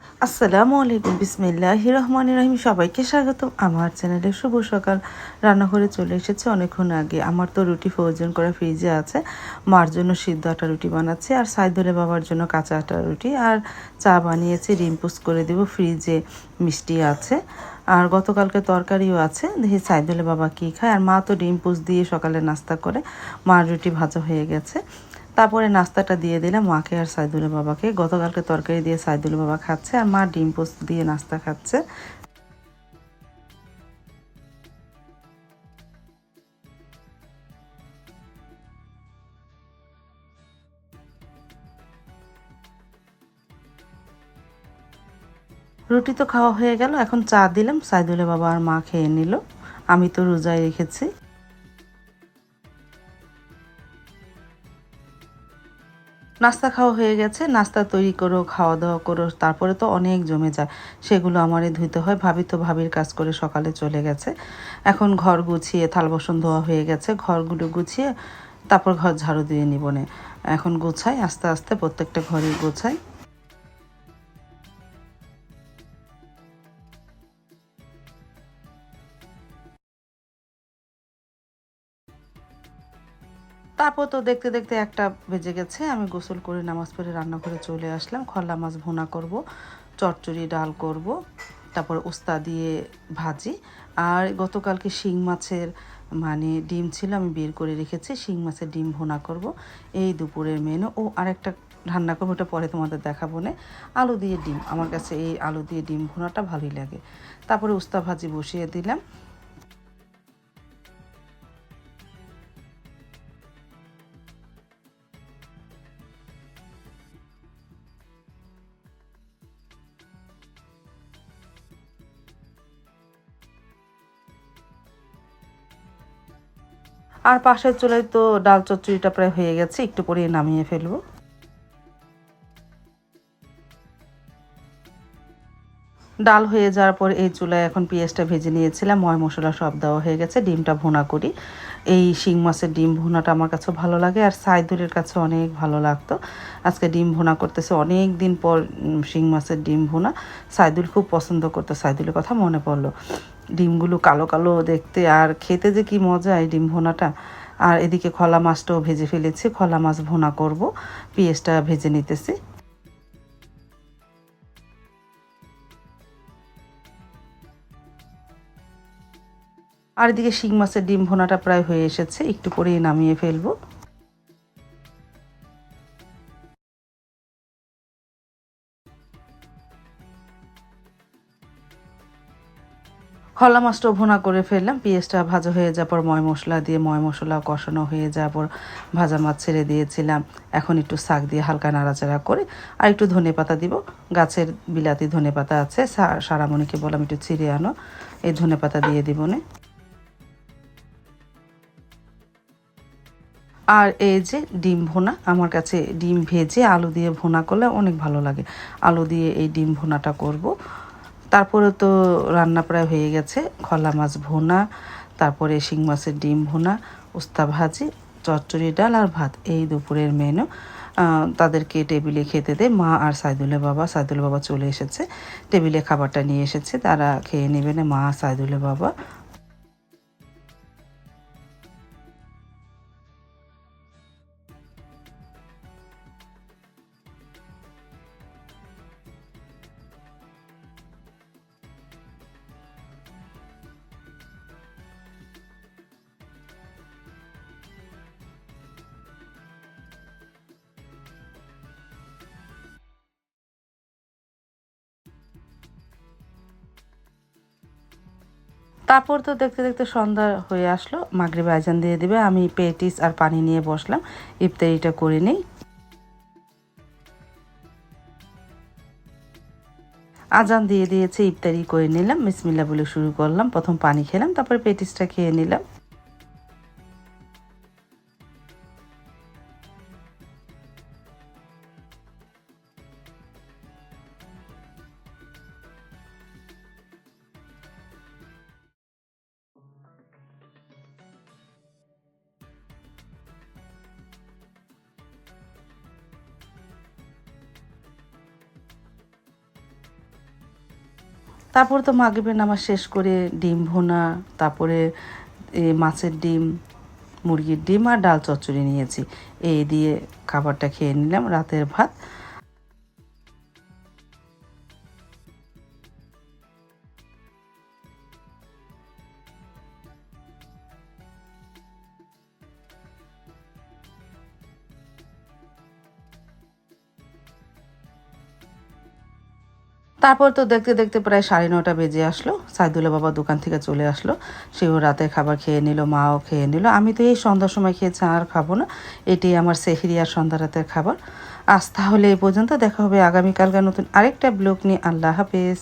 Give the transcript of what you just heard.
আসসালামু আলাইকুম, বিসমিল্লাহির রহমানির রহিম। সবাইকে স্বাগতম আমার চ্যানেলে। শুভ সকাল। রান্নাঘরে চলে এসেছে অনেকক্ষণ আগে। আমার তো রুটি ফ্রোজেন করা ফ্রিজে আছে। মার জন্য সিদ্ধ আটা রুটি বানাচ্ছি, আর সাইদুলের বাবার জন্য কাঁচা আটা রুটি, আর চা বানিয়েছি। ডিম পোস্ট করে দেবো, ফ্রিজে মিষ্টি আছে, আর গতকালকে তরকারিও আছে। দেখি সাইদুলের বাবা কী খায়। আর মা তো ডিম পোস্ট দিয়ে সকালে নাস্তা করে। মার রুটি ভাজা হয়ে গেছে। তারপরে নাস্তাটা দিয়ে দিলাম মাকে আর সাইদুলের বাবাকে। গতকালকে তরকারি দিয়ে সাইদুলের বাবা খাচ্ছে, আর মা ডিম পোস্ট দিয়ে নাস্তা খাচ্ছে। রুটি তো খাওয়া হয়ে গেল, এখন চা দিলাম। সাইদুলের বাবা আর মা খেয়ে নিল। আমি তো রোজায় রেখেছি। নাস্তা খাওয়া হয়ে গেছে। নাস্তা তৈরি করো, খাওয়া দাওয়া করো, তারপরে তো অনেক জমে যায়। সেগুলো আমারই ধুইতে হয়। ভাবি তো ভাবির কাজ করে সকালে চলে গেছে। এখন ঘর গুছিয়ে, থাল বাসন ধোয়া হয়ে গেছে, ঘরগুলো গুছিয়ে তারপর ঘর ঝাড়ু দিয়ে নিবনে। এখন গোছাই, আস্তে আস্তে প্রত্যেকটা ঘরই গোছাই। তারপর তো দেখতে দেখতে একটা বেজে গেছে। আমি গোসল করে নামাজ পড়ে রান্নাঘরে চলে আসলাম। খলা মাছ ভুনা করব, চচ্চড়ি ডাল করব, তারপর উস্তা দিয়ে ভাজি। আর গতকালকে শিং মাছের ডিম ছিল, আমি বের করে রেখেছি। শিং মাছের ডিম ভুনা করব, এই দুপুরের মেনু। ও আরেকটা রান্না করবো, ওটা পরে তোমাদের দেখাবো না। আলু দিয়ে ডিম, আমার কাছে এই আলু দিয়ে ডিম ভুনাটা ভালোই লাগে। তারপরে উস্তা ভাজি বসিয়ে দিলাম। আর পাশের চুলায় তো ডাল চচ্চড়িটা প্রায় হয়ে গেছে, একটু পরে নামিয়ে ফেলবো। ডাল হয়ে যাওয়ার পর এই চুলায় এখন পেঁয়াজটা ভেজে নিয়েছিলাম। ময় মশলা সব দেওয়া হয়ে গেছে। ডিমটা ভুনা করি। এই শিং মাছের ডিম ভুনাটা আমার কাছে ভালো লাগে, আর সাইদুলের কাছে অনেক ভালো লাগতো। আজকে ডিম ভুনা করতেছে অনেক দিন পর। শিং মাছের ডিম ভুনা সাইদুল খুব পছন্দ করতো। সাইদুলের কথা মনে পড়লো। ডিমগুলো কালো কালো দেখতে, আর খেতে যে কি মজা এই ডিম ভুনাটা। আর এদিকে খলা মাছটাও ভেজে ফেলেছি। খলা মাছ ভুনা করব, পেঁয়াজটা ভেজে নিতেছি। আর এদিকে শিং মাছের ডিম ভুনাটা প্রায় হয়ে এসেছে, একটু পরেই নামিয়ে ফেলবো। খলা মাছটাও ভুনা করে ফেললাম। পেঁয়াজটা ভাজা হয়ে যাওয়ার পর ময় মশলা দিয়ে, ময় মশলা কষানো হয়ে যাওয়ার পর ভাজা মাছ ছেড়ে দিয়েছিলাম। এখন একটু শাক দিয়ে হালকা নাড়াচাড়া করে আর একটু ধনেপাতা দিব। গাছের বিলাতি ধনেপাতা আছে, সারামণিকে বললাম একটু ছিঁড়ে আনো, এই ধনেপাতা দিয়ে দিব নে। আর এই যে ডিম ভুনা, আমার কাছে ডিম ভেজে আলু দিয়ে ভুনা করলে অনেক ভালো লাগে। আলু দিয়ে এই ডিম ভুনাটা করব। তারপরে তো রান্না প্রায় হয়ে গেছে। খলা মাছ ভুনা, তারপরে শিং মাছের ডিম ভুনা, উস্তা ভাজি, চচ্চড়ি ডাল আর ভাত, এই দুপুরের মেনু। তাদেরকে টেবিলে খেতে দেয় মা আর সাইদুলের বাবা। সাইদুলের বাবা চলে এসেছে, টেবিলে খাবারটা নিয়ে এসেছে, তারা খেয়ে নেবে না, মা সাইদুলের বাবা। তারপর তো দেখতে দেখতে সন্ধ্যা হয়ে আসলো, মাগরিব আজান দিয়ে দিবে। আমি পেটিস আর পানি নিয়ে বসলাম, ইফতারিটা করে নিই। আজান দিয়ে দিয়েছে, ইফতারি করে নিলাম। বিসমিল্লাহ বলে শুরু করলাম। প্রথম পানি খেলাম, তারপর পেটিসটা খেয়ে নিলাম। তারপর তো মাগরিবের নামাজ শেষ করে ডিম ভুনা, তারপরে মাছের ডিম, মুরগির ডিম আর ডাল চচ্চড়ি নিয়েছি। এই দিয়ে খাবারটা খেয়ে নিলাম, রাতের ভাত। তারপর তো দেখতে দেখতে প্রায় 9:30 বেজে আসলো। সাইদুল্লাহ বাবা দোকান থেকে চলে আসলো, সেও রাতের খাবার খেয়ে নিল, মাও খেয়ে নিল। আমি তো এই সন্ধ্যার সময় খেয়েছি, আর খাবো না। এটাই আমার সেহরি আর সন্ধ্যা রাতের খাবার। আজ তাহলে এই পর্যন্ত, দেখা হবে আগামীকালকার নতুন আরেকটা ব্লগ নিয়ে। আল্লাহ হাফেজ।